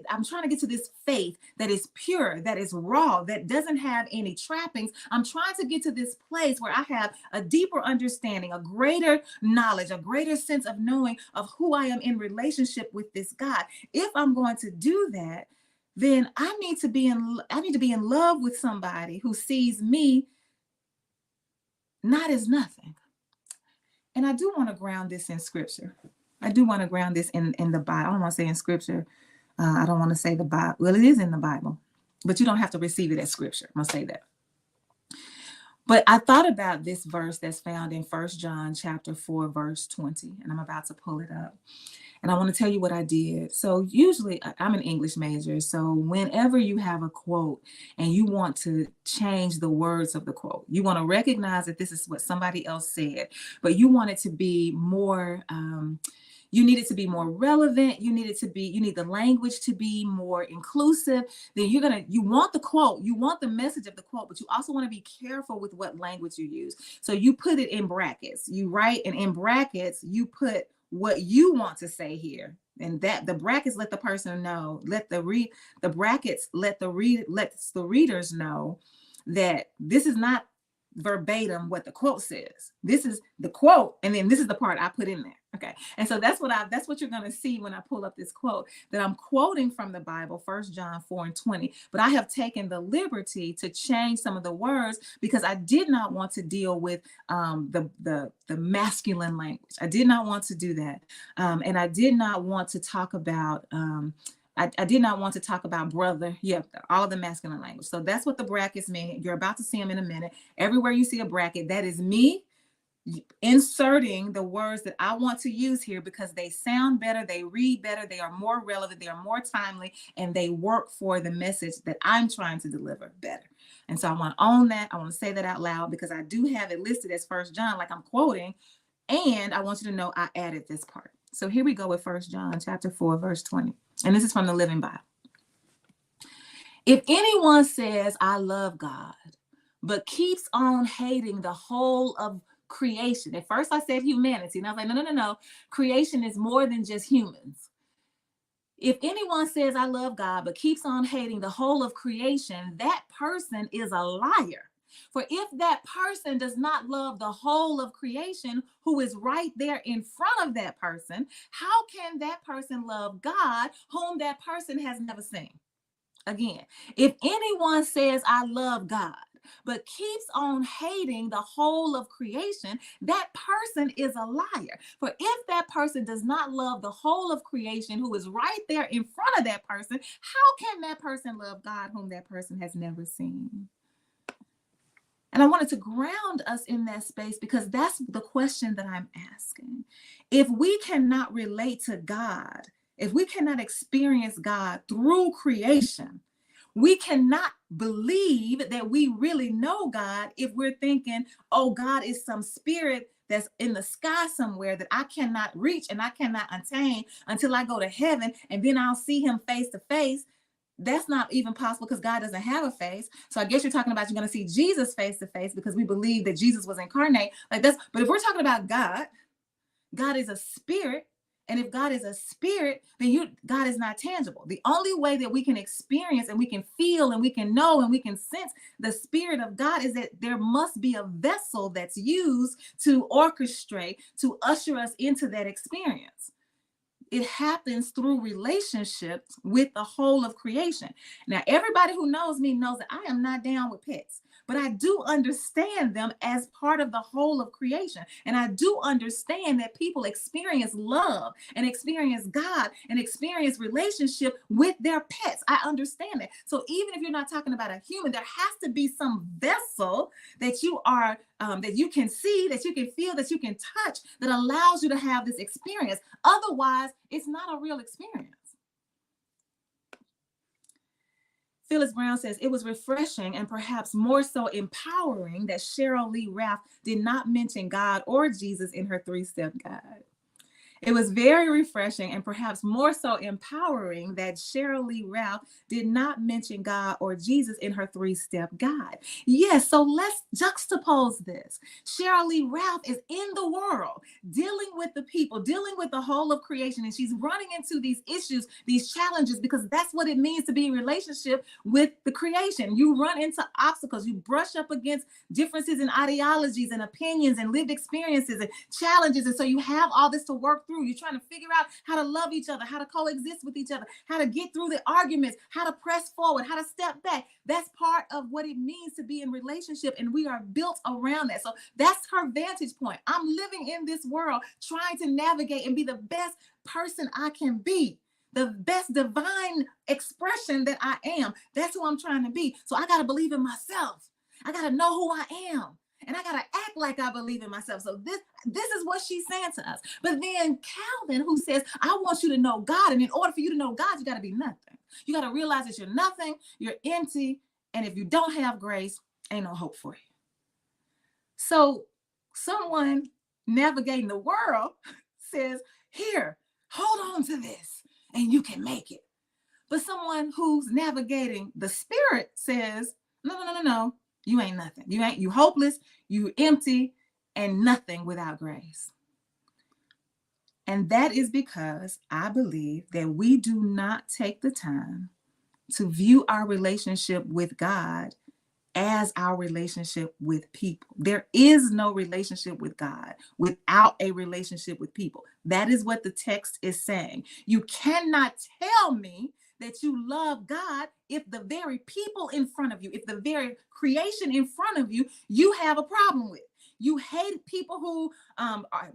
I'm trying to get to this faith that is pure, that is raw, that doesn't have any trappings. I'm trying to get to this place where I have a deeper understanding, a greater knowledge, a greater sense of knowing of who I am in relationship with this God. If I'm going to do that, then I need to be in love with somebody who sees me not as nothing. And I do want to ground this in scripture. I do want to ground this in the Bible. I don't want to say in scripture. I don't want to say the Bible. Well, it is in the Bible, but you don't have to receive it as scripture. I'm going to say that. But I thought about this verse that's found in 1 John chapter 4, verse 20, and I'm about to pull it up. And I want to tell you what I did. So usually I'm an English major. So whenever you have a quote and you want to change the words of the quote, you want to recognize that this is what somebody else said, but you want it to be more, you need it to be more relevant. You need the language to be more inclusive. Then you want the quote, you want the message of the quote, but you also want to be careful with what language you use. So you put it in brackets, you write, and in brackets, you put what you want to say here. And that the brackets let the person know, let the readers know that this is not verbatim what the quote says. This is the quote, and then this is the part I put in there. Okay. And so that's what you're going to see when I pull up this quote, that I'm quoting from the Bible, 1 John 4:20. But I have taken the liberty to change some of the words because I did not want to deal with the masculine language. I did not want to do that. And I did not want to talk about I did not want to talk about brother. Yeah, all of the masculine language. So that's what the brackets mean. You're about to see them in a minute. Everywhere you see a bracket, that is me inserting the words that I want to use here because they sound better, they read better, they are more relevant, they are more timely, and they work for the message that I'm trying to deliver better. And so I want to own that. I want to say that out loud because I do have it listed as 1 John, like I'm quoting, and I want you to know I added this part. So here we go with 1 John chapter 4, verse 20. And this is from the Living Bible. If anyone says, I love God, but keeps on hating the whole of creation. At first I said humanity. And I was like, no. Creation is more than just humans. If anyone says, I love God, but keeps on hating the whole of creation, that person is a liar. For if that person does not love the whole of creation, who is right there in front of that person, how can that person love God, whom that person has never seen? Again, if anyone says, I love God, but keeps on hating the whole of creation, that person is a liar. For if that person does not love the whole of creation, who is right there in front of that person, how can that person love God, whom that person has never seen? And I wanted to ground us in that space because that's the question that I'm asking. If we cannot relate to God, if we cannot experience God through creation, we cannot believe that we really know God if we're thinking, oh, God is some spirit that's in the sky somewhere that I cannot reach and I cannot attain until I go to heaven and then I'll see him face to face. That's not even possible because God doesn't have a face. So I guess you're talking about you're going to see Jesus face to face because we believe that Jesus was incarnate like this. But if we're talking about God, God is a spirit. And if God is a spirit, then God is not tangible. The only way that we can experience and we can feel and we can know and we can sense the spirit of God is that there must be a vessel that's used to orchestrate, to usher us into that experience. It happens through relationships with the whole of creation. Now, everybody who knows me knows that I am not down with pets, but I do understand them as part of the whole of creation. And I do understand that people experience love and experience God and experience relationship with their pets. I understand that. So even if you're not talking about a human, there has to be some vessel that you are that you can see, that you can feel, that you can touch, that allows you to have this experience. Otherwise, it's not a real experience. Phyllis Brown says, it was refreshing and perhaps more so empowering that Cheryl Lee Ralph did not mention God or Jesus in her 3-step guide. It was very refreshing and perhaps more so empowering that Cheryl Lee Ralph did not mention God or Jesus in her 3-step guide. Yes, so let's juxtapose this. Cheryl Lee Ralph is in the world, dealing with the people, dealing with the whole of creation, and she's running into these issues, these challenges, because that's what it means to be in relationship with the creation. You run into obstacles, you brush up against differences in ideologies and opinions and lived experiences and challenges, and so you have all this to work through. You're trying to figure out how to love each other, how to coexist with each other, how to get through the arguments, how to press forward, how to step back. That's part of what it means to be in relationship, and we are built around that. So that's her vantage point. I'm living in this world trying to navigate and be the best person I can be, the best divine expression that I am. That's who I'm trying to be. So I got to believe in myself. I got to know who I am. And I got to act like I believe in myself. So this is what she's saying to us. But then Calvin, who says, I want you to know God. And in order for you to know God, you got to be nothing. You got to realize that you're nothing, you're empty. And if you don't have grace, ain't no hope for you. So someone navigating the world says, here, hold on to this and you can make it. But someone who's navigating the spirit says, no. You ain't nothing. You hopeless, you empty, and nothing without grace. And that is because I believe that we do not take the time to view our relationship with God as our relationship with people. There is no relationship with God without a relationship with people. That is what the text is saying. You cannot tell me that you love God if the very people in front of you, if the very creation in front of you, you have a problem with. You hate people who,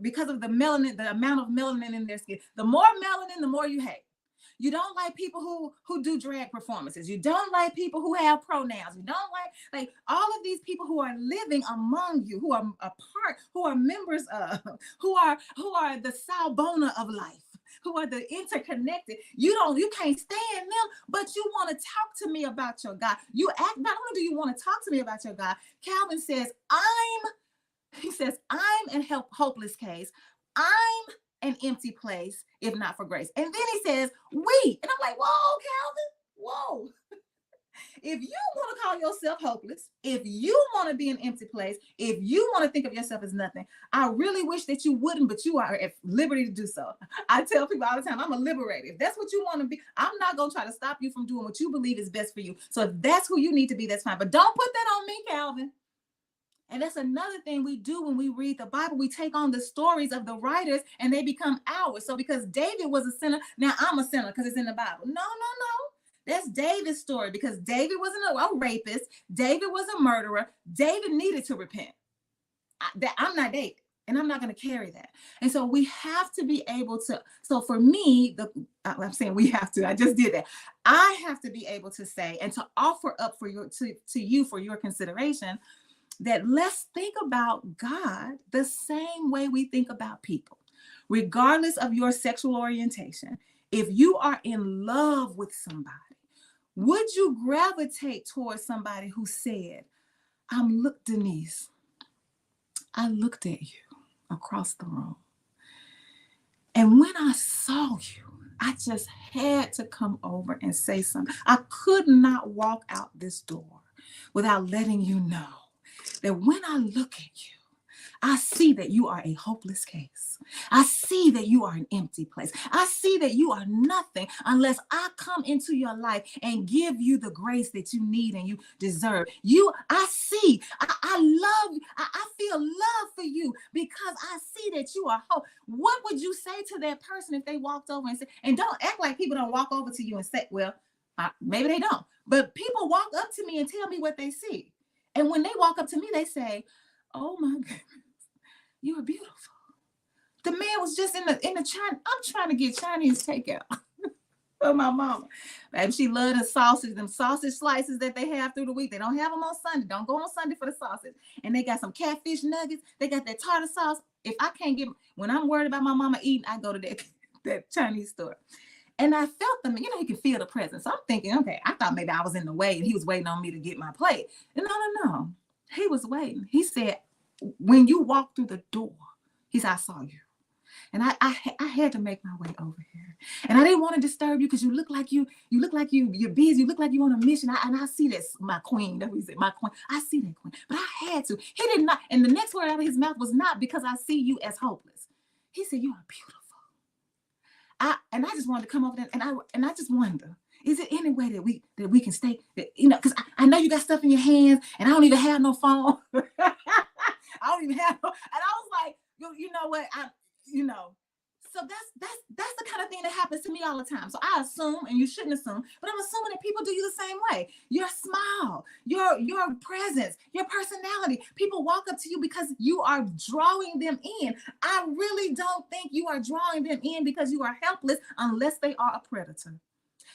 because of the melanin, the amount of melanin in their skin. The more melanin, the more you hate. You don't like people who do drag performances. You don't like people who have pronouns. You don't like all of these people who are living among you, who are a part, who are members of, who are the Sawubona of life, who are the interconnected. You can't stand them, but you want to talk to me about your God. You act, not only do you want to talk to me about your God, Calvin says, I'm in hopeless case. I'm an empty place if not for grace. And then he says, we. And I'm like, whoa, Calvin, whoa. If you want to call yourself hopeless, if you want to be an empty place, if you want to think of yourself as nothing, I really wish that you wouldn't, but you are at liberty to do so. I tell people all the time, I'm a liberator. If that's what you want to be, I'm not going to try to stop you from doing what you believe is best for you. So if that's who you need to be, that's fine. But don't put that on me, Calvin. And that's another thing we do when we read the Bible. We take on the stories of the writers and they become ours. So because David was a sinner, now I'm a sinner because it's in the Bible. No. That's David's story because David wasn't a rapist. David was a murderer. David needed to repent. I'm not David, and I'm not going to carry that. And so we have to be able to. So for me, I'm saying we have to. I just did that. I have to be able to say and to offer up for to you for your consideration that let's think about God the same way we think about people, regardless of your sexual orientation. If you are in love with somebody, would you gravitate towards somebody who said, Denise, I looked at you across the room. And when I saw you, I just had to come over and say something. I could not walk out this door without letting you know that when I look at you, I see that you are a hopeless case. I see that you are an empty place. I see that you are nothing unless I come into your life and give you the grace that you need and you deserve. I see, I love you. I feel love for you because I see that you are hope. What would you say to that person if they walked over and said, and don't act like people don't walk over to you and say, well, maybe they don't, but people walk up to me and tell me what they see. And when they walk up to me, they say, oh my goodness, you're beautiful. The man was just in the China. I'm trying to get Chinese takeout for my mama. Baby, she loved the sausage, them sausage slices that they have through the week. They don't have them on Sunday. Don't go on Sunday for the sausage. And they got some catfish nuggets. They got that tartar sauce. If I can't get, when I'm worried about my mama eating, I go to that Chinese store. And I felt them, you can feel the presence. So I'm thinking, okay, I thought maybe I was in the way and he was waiting on me to get my plate. And no. He was waiting. He said, when you walk through the door, he said, I saw you. And I had to make my way over here. And I didn't want to disturb you because you look like you're busy. You look like you're on a mission. And I see that, my queen. That was it, my queen. I see that queen. But I had to. He did not. And the next word out of his mouth was not because I see you as hopeless. He said, you are beautiful. I just wanted to come over there and I just wonder, is it any way that we can stay, because I know you got stuff in your hands and I don't even have no phone. I don't even have no, and I was like, you know what, so that's the kind of thing that happens to me all the time. So I assume, and you shouldn't assume, but I'm assuming that people do you the same way. Your smile, your presence, your personality. People walk up to you because you are drawing them in. I really don't think you are drawing them in because you are helpless unless they are a predator.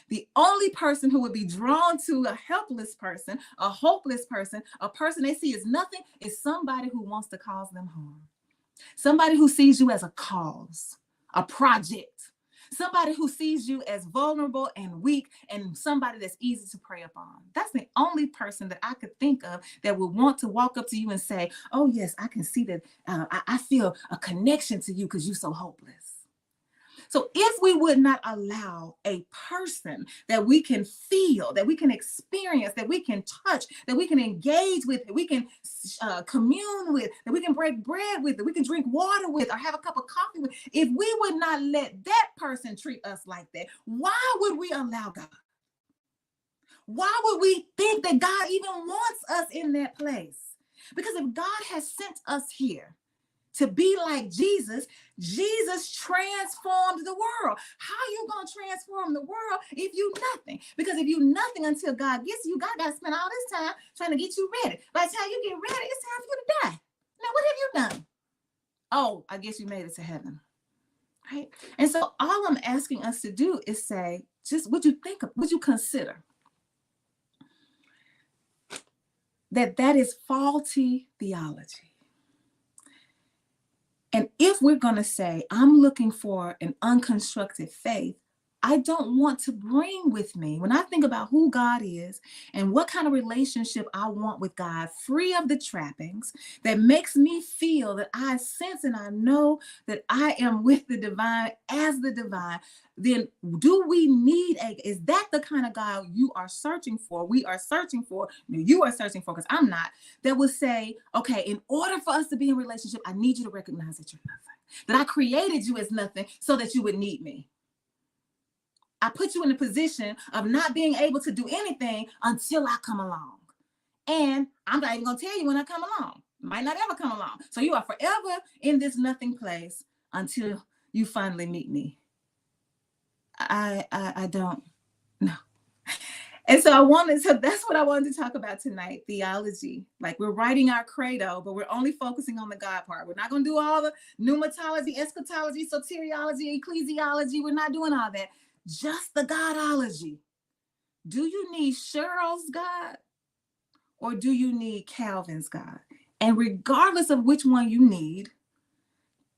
The only person who would be drawn to a helpless person, a hopeless person, a person they see as nothing, is somebody who wants to cause them harm. Somebody who sees you as a cause, a project, somebody who sees you as vulnerable and weak and somebody that's easy to prey upon. That's the only person that I could think of that would want to walk up to you and say, oh yes, I can see that. I feel a connection to you because you're so hopeless. So if we would not allow a person that we can feel, that we can experience, that we can touch, that we can engage with, that we can commune with, that we can break bread with, that we can drink water with, or have a cup of coffee with, if we would not let that person treat us like that, why would we allow God? Why would we think that God even wants us in that place? Because if God has sent us here to be like Jesus, Jesus transformed the world. How are you going to transform the world if you nothing? Because if you nothing until God gets you, God got to spend all this time trying to get you ready. By the time you get ready, it's time for you to die. Now, what have you done? Oh, I guess you made it to heaven. Right? And so all I'm asking us to do is say, just would you consider that is faulty theology? And if we're going to say, I'm looking for an unconstructed faith, I don't want to bring with me, when I think about who God is and what kind of relationship I want with God, free of the trappings that makes me feel that I sense and I know that I am with the divine as the divine, then do we need is that the kind of God you are searching for? We are searching for, you are searching for, because I'm not, that will say, okay, in order for us to be in relationship, I need you to recognize that you're nothing, that I created you as nothing so that you would need me. I put you in a position of not being able to do anything until I come along. And I'm not even going to tell you when I come along. Might not ever come along. So you are forever in this nothing place until you finally meet me. I don't know. And so that's what I wanted to talk about tonight, theology. Like, we're writing our credo, but we're only focusing on the God part. We're not going to do all the pneumatology, eschatology, soteriology, ecclesiology. We're not doing all that. Just the Godology. Do you need Cheryl's God or do you need Calvin's God? And regardless of which one you need,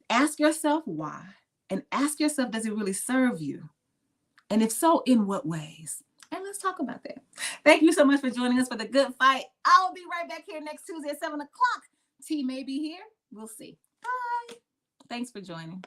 ask yourself why, and ask yourself, does it really serve you? And if so, in what ways? And let's talk about that. Thank you so much for joining us for The Good Fight. I'll be right back here next Tuesday at 7 o'clock. T may be here. We'll see. Bye. Thanks for joining.